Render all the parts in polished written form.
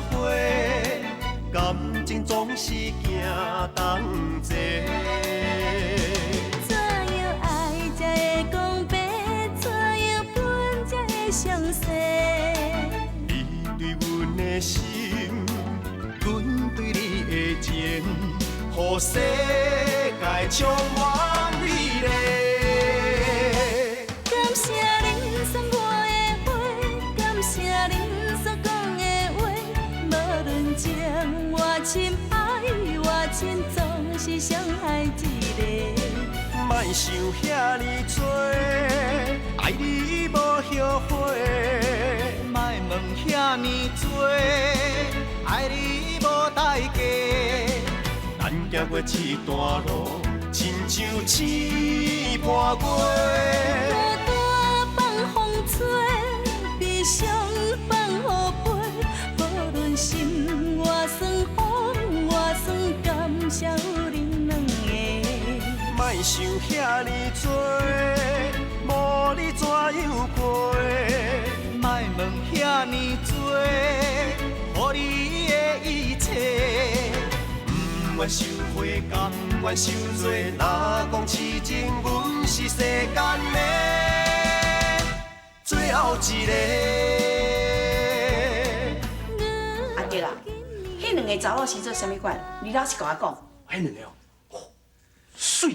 花，感情总是行同齐。怎样爱才会讲白？怎样分才会相识？你对阮的心，阮对你的情，予世界充满美丽。感谢恁送我的花，感谢恁所讲的话，无论情我深爱我深，总是伤害一个。莫想遐尼多，爱你无后悔。莫问遐尼多，爱你无代价。咱行过这段路，亲像试破月。孤单放风吹，悲伤放雨飞。无论心外酸，风外酸，感谢有恁两个。莫想遐尼多，无你怎样过？莫问遐尼多，予你的一切。不愿收回，甘愿受罪。若讲痴情，阮是世间的最后一个。阿杰啊，迄两个查某是做啥物款？你老实甲我讲。迄两个哦，水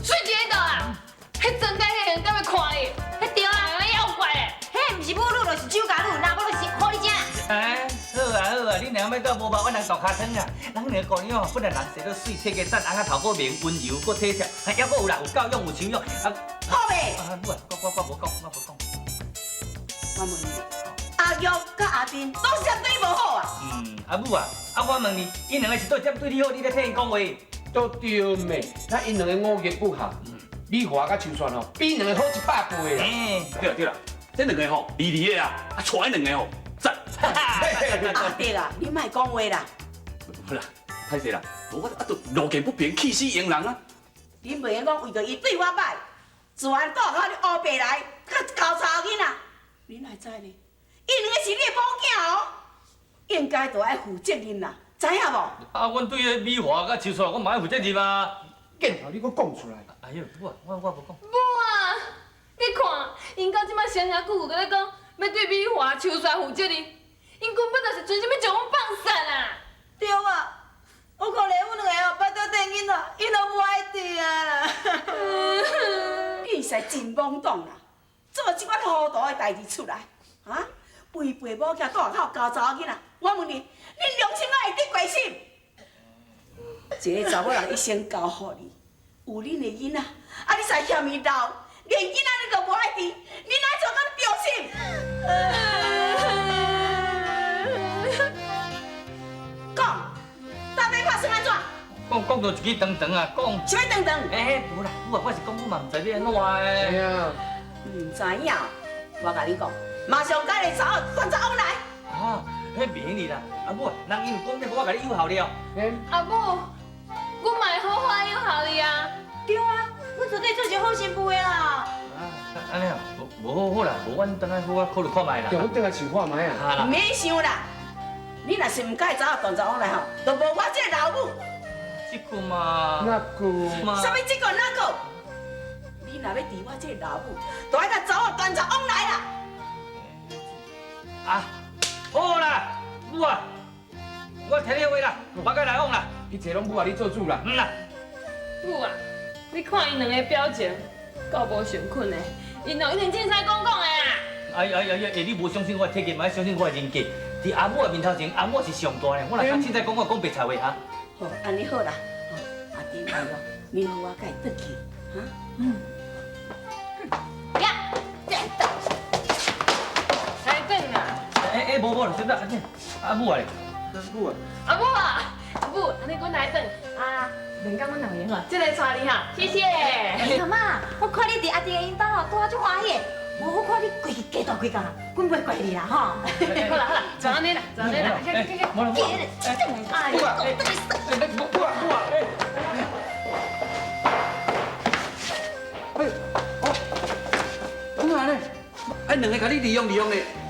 水一个啊！迄真该迄人敢要看你？迄对啊，妖怪嘞！迄毋是母乳，就是酒家乳，若无就是好你食。哎，好啊好啊，恁两个要到无包，我人大骹汤啊。咱两个姑娘哦，本来人生都水，体格赞，翁仔头个面温柔，搁体贴，还还佫有啦，有教养，有修养。好未？母啊，我无讲，我无讲。我问你，阿玉甲阿斌拢是对你无好啊？阿母啊，我问你，因两个是对点对你好，你咧替因讲话？都对妹，咱因两个五言不合，你华甲秋川吼，比因两个好100倍啦。对啦对啦，这两个吼，离离的啊，带迄两个吼，赞。阿弟啊，你莫讲话啦。好啦，歹势啦，我都路见不平，气死迎人啊！你袂用讲为着伊对我歹，自然倒口你乌白来，佮搞查某囡仔，你哪会知呢？伊两个是你的宝囝哦，应该就爱负责任啦，知影无？啊，阮对迄美华甲秋川，我嘛爱负责任啊。见头你搁讲出来。哎呦，母啊，我无讲。母啊，你看，因到即摆生遐久，佮你讲要对美华、秋川负责任，因根本就是存心要将我放散啊！对啊，我可怜阮两个哦，巴肚顶囡仔，伊都无爱对啊啦。你实真懵懂啦，做即款糊涂的代志出来，啊？陪爸母囝大口交查某囡仔，我问你，恁良心哪会得关心？一个查某人一生交予你，有恁的囡仔，啊你才嫌伊老，连囡仔你都无爱治，你哪做敢着心？讲，到底发生安怎？讲到一支长长啊，讲。什么长长？哎，无啦，母啊，我是讲我嘛唔知要安怎诶。啊。唔知影，我甲你讲，马上甲你查某端查往来。啊，迄免你啦，阿母啊，人因为讲这个，我甲你友好了。阿母，我嘛会好好友好你啊。对啊，我绝对做一个好媳妇的啦。啊，安尼啊，无好啦，无阮等下好啊考虑看卖啦。对，阮等下想看卖啊。唔免想啦，你若是唔甲伊查某端查往来吼，就无我这个老母。这个嘛。那个。什么这个那个？你若要治我这个老母，就爱甲查某端查往来啦。啊，好啦，母啊，我听你话啦，我该来往啦。一切拢母啊，你做主啦。啦。母啊，你看因两个表情，够无想困的，因两一定凊彩讲讲的啦。哎，你无相信我的体格，嘛相信我的人格。伫阿母的面头前，阿母是上大的，我若敢凊彩讲，我讲白菜话哈。好，安尼好啦，阿弟来咯，你和我甲伊转去，哈？呀，来等啦。哎，无啦，真的，阿母啊，母啊。阿母啊，阿母，安尼阮来等啊。连刚阮两个哈，这来带你哈，谢谢。妈妈，我看你伫阿弟的引导吼，拄好足欢喜。我看你规日加大几工啦，阮袂怪你啦吼。好啦，就安尼啦，就安尼啦，母啊，哎，哦，哪来呢？两个甲你利用的，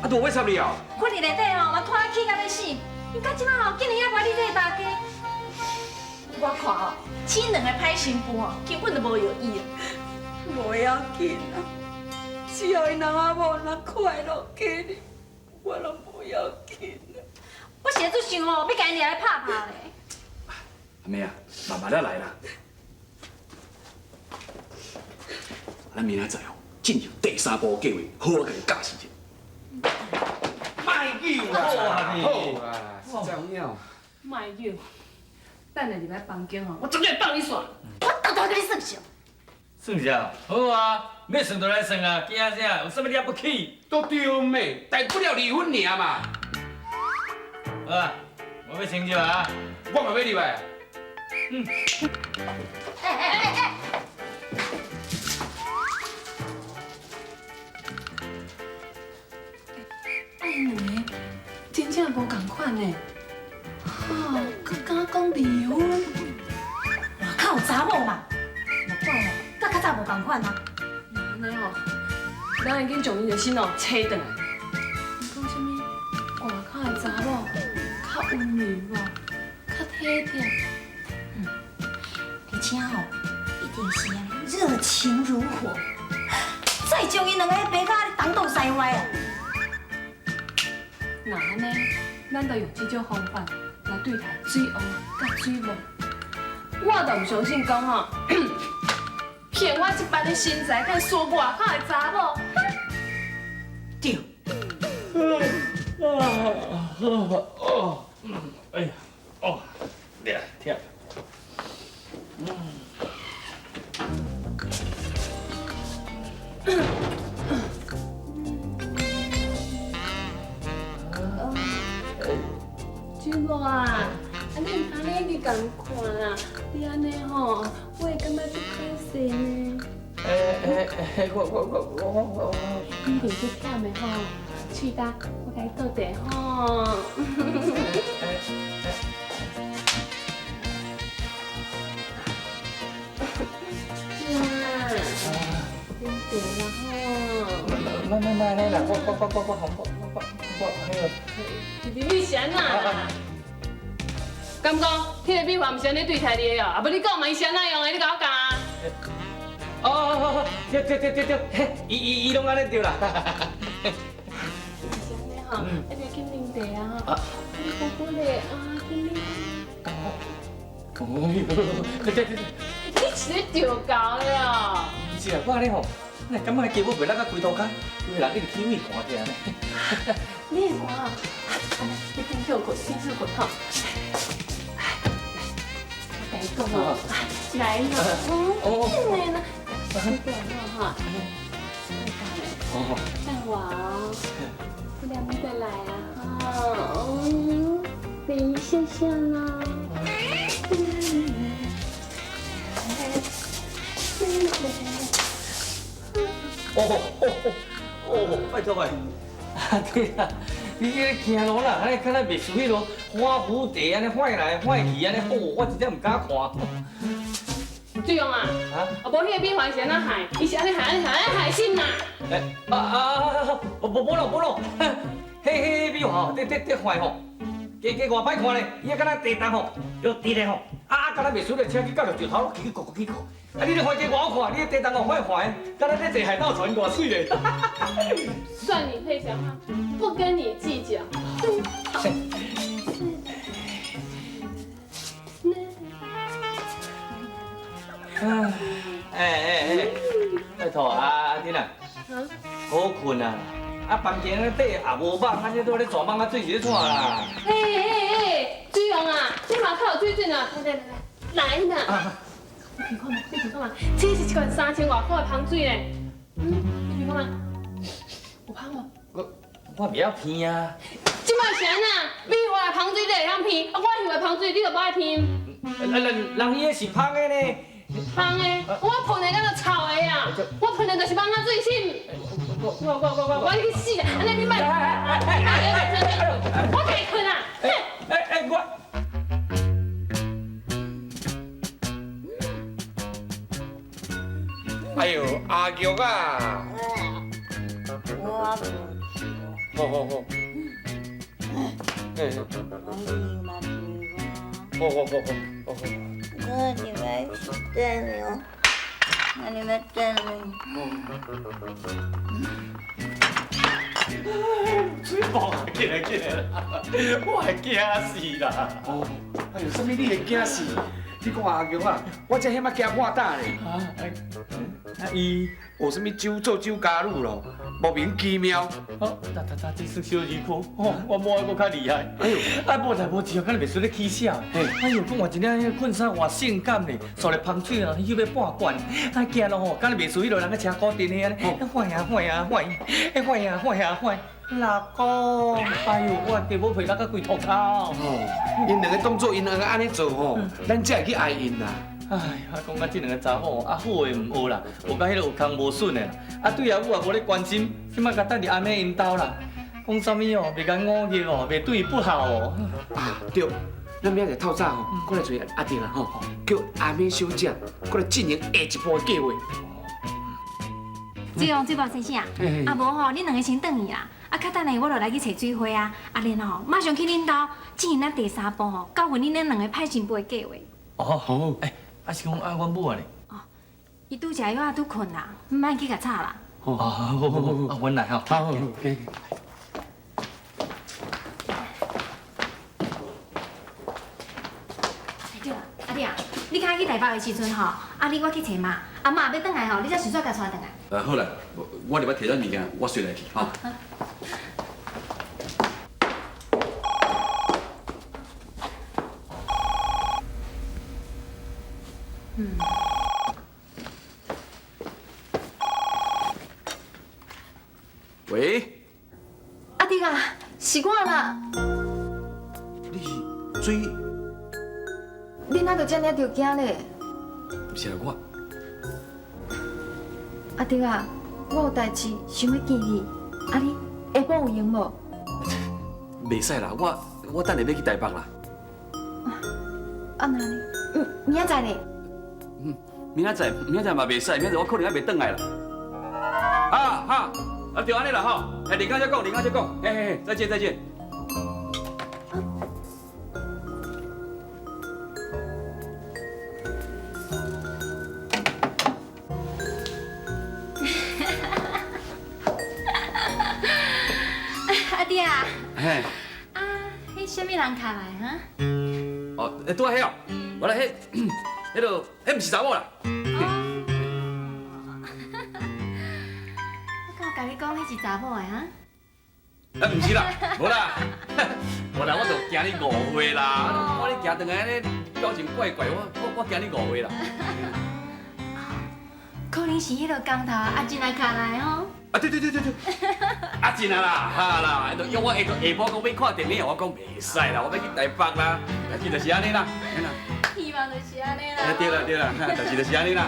啊，都要插你哦。看你内底吼，嘛拖气到要死。因到即摆吼，竟然还怪你这个大家。我看吼，这两个歹新妇吼，根本就无有意啊。无要紧啊，只要伊人阿某人快乐起哩，我拢无要紧啊。我现在就想吼，要甲因俩来拍拍咧。阿妹啊，慢慢来啦。咱明仔载哦，进入第3步计划，好好甲你教示者。卖酒啦，好啊，是这样。卖酒，等下入来房间吼，我绝对放你耍。我偷偷甲你算数。算啥？好啊，要算就来算啊，惊啥？有啥物了不起？都对妹，大不了离婚尔嘛。好啊，我要成就啊！我嘛要入来。哎！因两个真正无共款呢。哦，佮敢讲离婚？外口有查某嘛？无怪哦，甲较早无共款啊。安尼吼，咱会紧将伊的心哦扯转来。讲什么？外口的查某较温柔无，较体贴。而且吼，一定是安尼热情如火，再将因两个白甲东倒西歪啊！那安尼，咱就用这种方法来对待水乌甲水无。我就唔相信讲吼，骗我一般的身材，敢说外口的查某。对，哎呀，哦，对啊，忝。水无啊，安尼安尼你共看啊，你安尼吼，我会感觉足歹势呢。我。你定去忝的吼，喙干，我甲你倒地吼。哇，真对啦吼。慢来啦，我，你是安那？敢讲，迄个秘法毋是安尼对待你的哦，啊不你讲嘛，伊是安那用的，你甲我讲啊。哦，对，伊拢安尼对啦。是安尼吼，一定去啉茶啊吼。你姑姑咧啊，去啉。对。你是咧调教的哦。是啊，我安尼吼，那感觉基本袂咱个规头家，有人一直起位看起来呢。你的歌啊，你先跳过，先跳过吼。我甲你讲哦，来嘛，来啦，你过来哈。等我哦，不然你再来啊哈。等一下下啦。拜托拜。对啦，你迄行路啦，安尼敢若袂输迄落花蝴蝶安尼晃来晃去安尼，我真正唔敢看。水用啊，啊无迄个秘法是安那害，伊是安尼害心呐。无咯，迄秘法吼，得坏吼，加外歹看咧，伊啊敢若地动吼，又直咧吼，敢若袂输咧，车去到着石头落去，啊你咧坏加外好看，你地动吼坏，敢若咧坐海盗船偌水咧。算你配讲话，不跟你计较。拜托阿丁啊，好困啊！房间咧底也无网，安尼都咧蛇网啊，水是咧喘啦。水用啊，你嘛较有水准啊！来啦！你看嘛，这是一罐3000外块的香水咧。你看嘛，有香无？我袂晓偏啊。即摆是安那，你话的香水你会晓偏，我想的香水你就无爱偏。人伊个是芳的呢。香的，我喷的那个臭的呀，我喷的就是蚊仔水性。我去死啦！安尼你莫，我该困啊！哎呦，阿玉啊！我无。好好好。嘿，好好好好好。哥，你们等我，那你们等我。水泡进来啦，我会惊死啦！哦，哎呦，什么你会惊死？你看阿强啊，我这迄马惊破胆咧。啊，伊学什么酒做酒家女咯，莫名其妙。哦，这是小儿科，哦，我摸还搁较厉害。哎呦，啊，无代无志哦，敢袂输咧起笑。哎呦，讲话一领困衫偌性感咧，刷咧芳水啊，又要半罐，啊，惊咯吼，敢袂输迄落人个车古镇的安尼，坏啊坏啊坏，坏啊坏啊坏。老公，哎呦，我地要陪咱个鬼头头。哦，因两个当做因两个安尼做吼，咱才会去爱因啦。哎呀，讲到这两个查某，啊好的唔学啦，学到迄个有空无顺的啦。啊对啊，我也无咧关心，即摆甲等伫阿妹因兜啦。讲啥物哦，袂甲忤逆哦，袂对伊不好哦。啊对，咱明仔日透早吼，过来找阿弟啦吼，叫阿妹小姐过来进行下一步的计划。水王水宝先生啊，啊无吼，恁两个先等伊啦。啊，较等下我就来去找水花啊，啊然后马上去恁兜进行咱第三步吼，交换恁两个派新妇的计划。哦好，哎，啊是讲啊阮母啊咧。哦，伊拄食药啊，拄困啦，唔免去甲吵啦。哦好好好，啊阮来吼。好，对啦，阿弟啊，你刚去台北的时阵吼，啊你我去找妈，阿妈要转来吼，你才顺续甲带转来。好啦，我入要摕咱物件，我随来去吼。喂，阿弟啊，是我啦，你是水？你哪就这么着惊咧？不是我，阿弟啊，我有代志想要见你，啊你下晡有闲无？袂使啦，我等下要去台北啦。啊那呢？明仔载呢？明仔载嘛袂使，明仔载我可能还袂转来啦。哈，啊就安尼啦吼，哎，林刚再讲，嘿，再见。阿弟啊，嘿，啊，迄什么人敲来哈？哦，拄仔迄哦，我来迄落，迄毋是查某啦。我敢有甲你讲迄是查某的哈？啊，毋是啦，无啦，无啦，我就惊你误会啦。我你行转来安尼，表情怪怪，我惊你误会啦。可能是迄个工头阿进来敲来哦。啊，对，阿真啊啦，哈啦，因为我下晡讲要看电影，我讲袂使啦，我要去台北啦，但是就是安尼啦，希望就是安尼啦。对啦，但是就是安尼啦。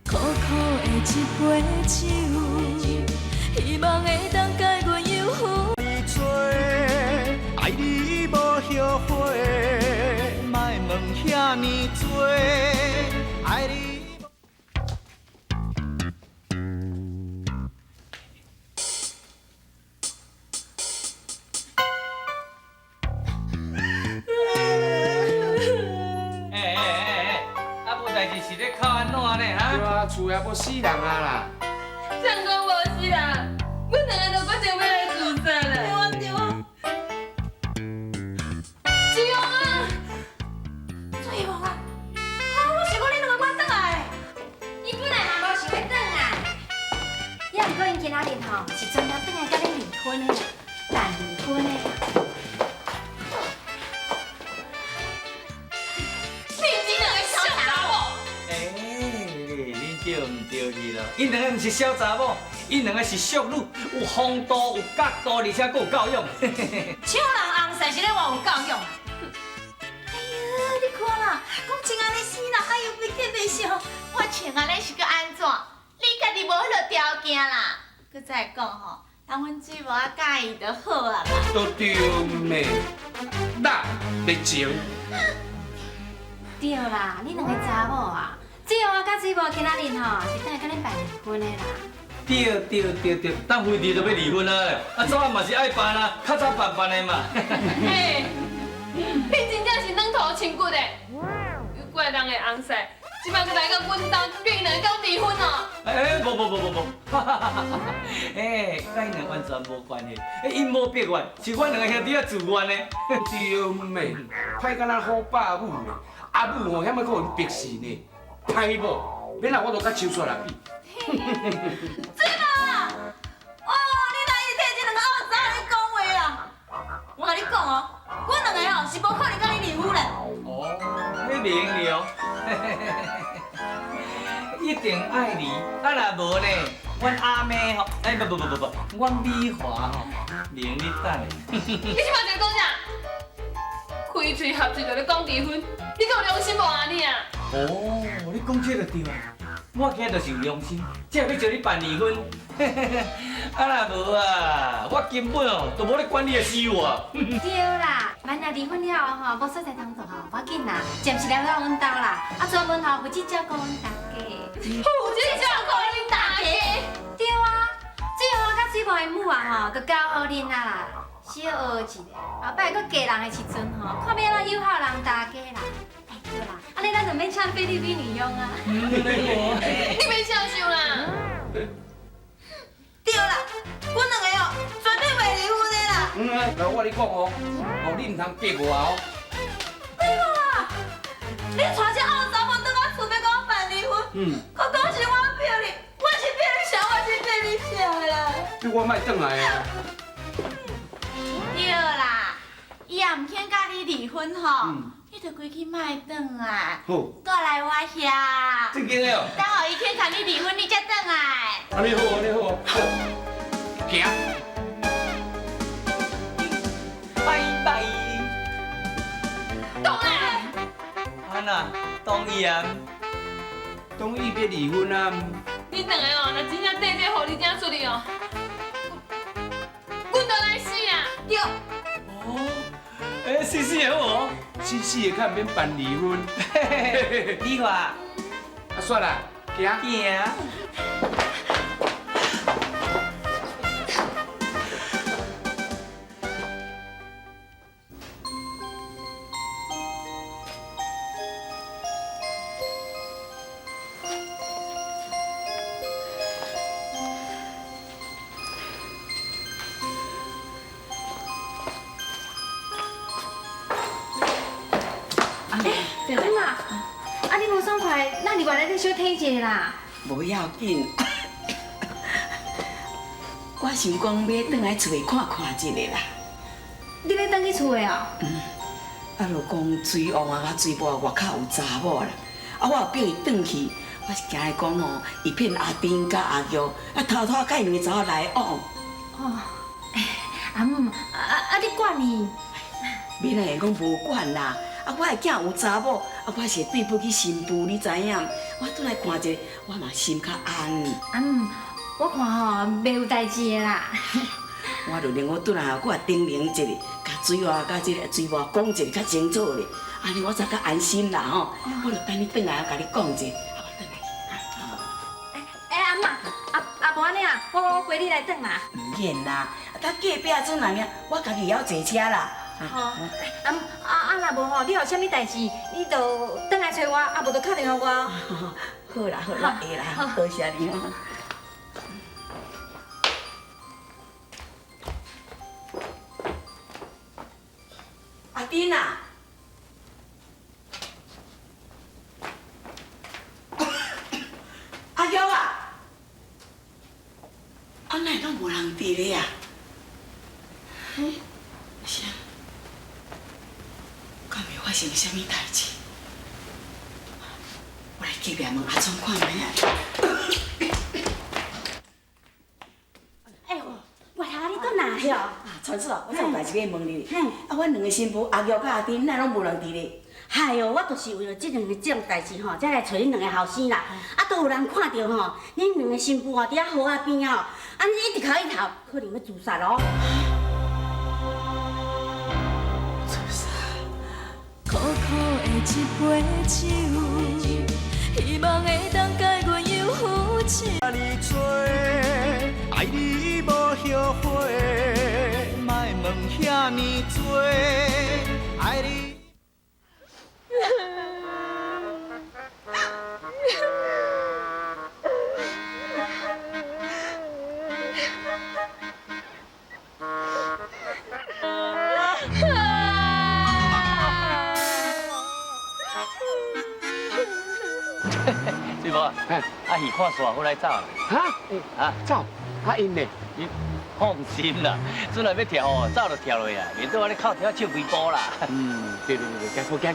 苦苦的一杯酒，希望会当解阮忧郁。你做，爱你无后悔，莫问遐尼多，爱你。啊无代志是咧靠安怎呢哈？对啊，厝也要死人啊啦。成功无死人，阮两个都决定要来自杀了。对啊，水王啊，水王啊，我想讲你两个我转来，伊本来嘛无想要转来，也毋过因今仔日吼是专登转来甲你离婚的，办离婚的。对唔对去了？因两个唔是小查某，因两个是淑女，有风度、有角度，而且佫有教养。像人红生是咧话有教养。哎呀，你看啦，讲穿安尼死人，哎呦，袂见袂笑。我穿安尼是个安怎？你家己无迄个条件啦。佮再讲吼，人阮水无啊介意就好啊啦。都对咩？那热情。对啦，你两个查某啊，只有我甲水无今仔日吼是等下跟你办离婚的啦。对，当非得就要离婚啊！啊，早晚嘛是爱办啊，较早办的嘛。嘿，你真正是软土亲骨的，有怪人的翁婿，即摆佮来到阮家，竟然跟我离婚哦！无，甲因两完全无关系，因无逼阮，是阮两个兄弟仔自愿的。对妹，歹敢若好爸母呢，阿母吼，遐么可能逼死呢，歹无，免啦，我都甲手煞来比。水无，哦，你哪一摕这两个恶仔咧讲话啊？我甲你讲哦，阮两个吼是无可能甲你离婚的。哦，你明了，一定爱你，啊若无呢，阮阿妹吼，不，阮美华吼，明你等下。你即摆在讲啥？开嘴合嘴就咧讲离婚，你够良心无啊你啊？哦，你讲这个对啊，我今日就是有良心，才要叫你办离婚。啊若无啊，我根本哦都无咧管你的事啊。对啦，万一离婚了后吼，无所在通做吼，无要紧啦，暂时来到阮兜啦，啊专门吼负责照顾阮大家。负责照顾恁大家？对啊，最后甲水无的母啊吼，佮教好恁啦，小学一个，后摆佮嫁人的时阵吼，看要安怎友好人大家啦。哎对啦，安尼咱就免请菲律宾女佣啊。你别笑想啦！对啦，阮两个哦，绝对袂离婚的啦。来我跟你讲哦，你唔通逼我哦。对啊，你带这恶查某倒我厝要甲我办离婚，佮讲是我逼你，我是逼你啥，我是逼你啥啦？你我莫转来啊！对啦，伊也唔肯甲你离婚吼，你着规矩莫转来，好，倒来我遐。正经的哦。等候伊肯甲你离婚，你才转来。你好，行。拜拜。懂啦。安娜，同意啊？同意要离婚啊？恁两个哦，若真正缀这互你正出去哦，阮就来死啊！对。哦，死好哦。死的较免办离婚。你话，啊，算啦，行。行。阿妈，啊你无爽快，咱入外内底小听一下啦。无要紧，我想讲要转来厝里看看一下啦。你要转去厝的哦？啊，就讲水王啊，甲水波啊，外口有查某啦。啊，我逼伊转去，我是惊伊讲吼，伊骗阿丁甲阿玉，啊偷偷甲因两个查某来往。哦，阿母，你管伊？免来讲无管啦。啊，我的囝有查某，啊，我是对不起新妇，你知影？我转来看一下，我嘛心较安。阿母，我看吼袂有代志的啦。我就令我转来后，我也叮咛一下，甲水娃甲这个水波讲一下较清楚咧，安尼我才较安心啦吼。我就等你转来后，甲你讲一下。阿妈，无安尼啊，我陪你来转啦。唔免啦，甲隔壁阵人尔，我家己也要坐车啦。哦，若无吼，你有啥物代志，你就转来找我，啊无就打电话我。好啦，会啦，多谢你。阿丁啊，阿玉啊，啊哪会拢无人伫咧啊？啥？敢会发生啥物代志？我来隔壁问阿聪看卖啊。哎，我头你倒哪去哦？传叔啊，我有代志要问你。啊，阮两个新妇阿玉甲阿丁，哪拢无人伫咧？嗨哟，我就是为了这两个种代志吼，才来找恁两个后生啦。啊，都有人看到吼，恁两个新妇吼伫遐河仔边吼，啊，一直哭一头，可能要自杀咯。苦苦的一杯酒，希望会当解阮忧愁。甲你做，爱你无后悔，莫问遐尼多，爱你。水无啊，阿喜看煞好来走啦。啊，走，因呢？你放心啦，阵来要跳哦，走就跳落去啊，免做我咧靠跳唱几步啦。对，行，好，行。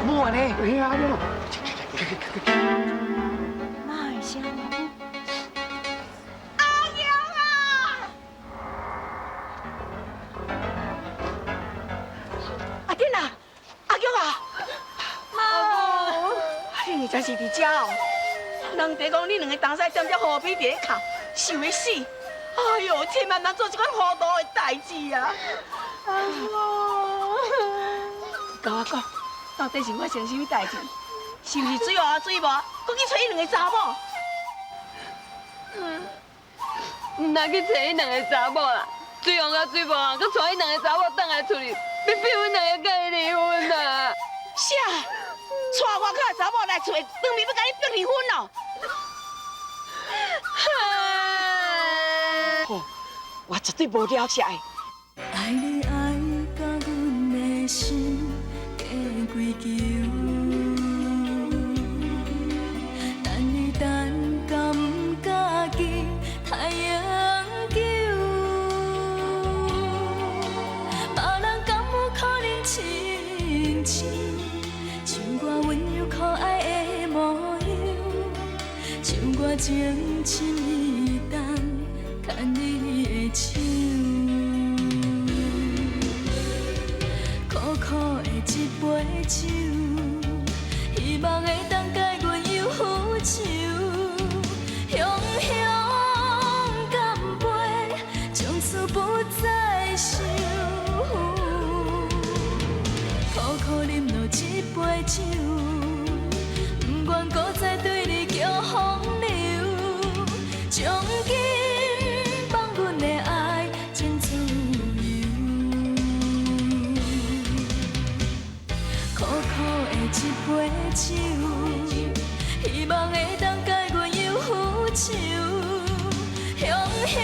母啊呢？哎呀，妈的声音。阿珍啊，阿玉啊，妈，你真是伫遮哦。人哋讲你两个同西踮只河边伫咧哭，想要死。哎呦，千万莫做这款糊涂的代志啊！甲我讲，到底是发生什么代志？是不是水娃水无？搁去找伊两个查某？唔通去找伊两个查某啦，水王甲水无啊，搁带伊两个查某倒来厝里，要逼阮两个甲伊离婚啦！啥？带外口的查某来找，当面要甲你逼离婚哦？哦，我绝对无了解的。爱你爱甲阮的心加归球，等你等甲毋敢记太阳球，别人敢有可能亲像我温柔可爱的模样，像我情深意重牵你的手。苦苦的一杯酒，希望会当解阮忧愁。雄雄干杯，从此不再想。苦苦饮落一杯酒，不愿搁再对你叫风流，从今放阮的爱真自由。苦苦的一杯酒，希望会当解阮忧愁。雄雄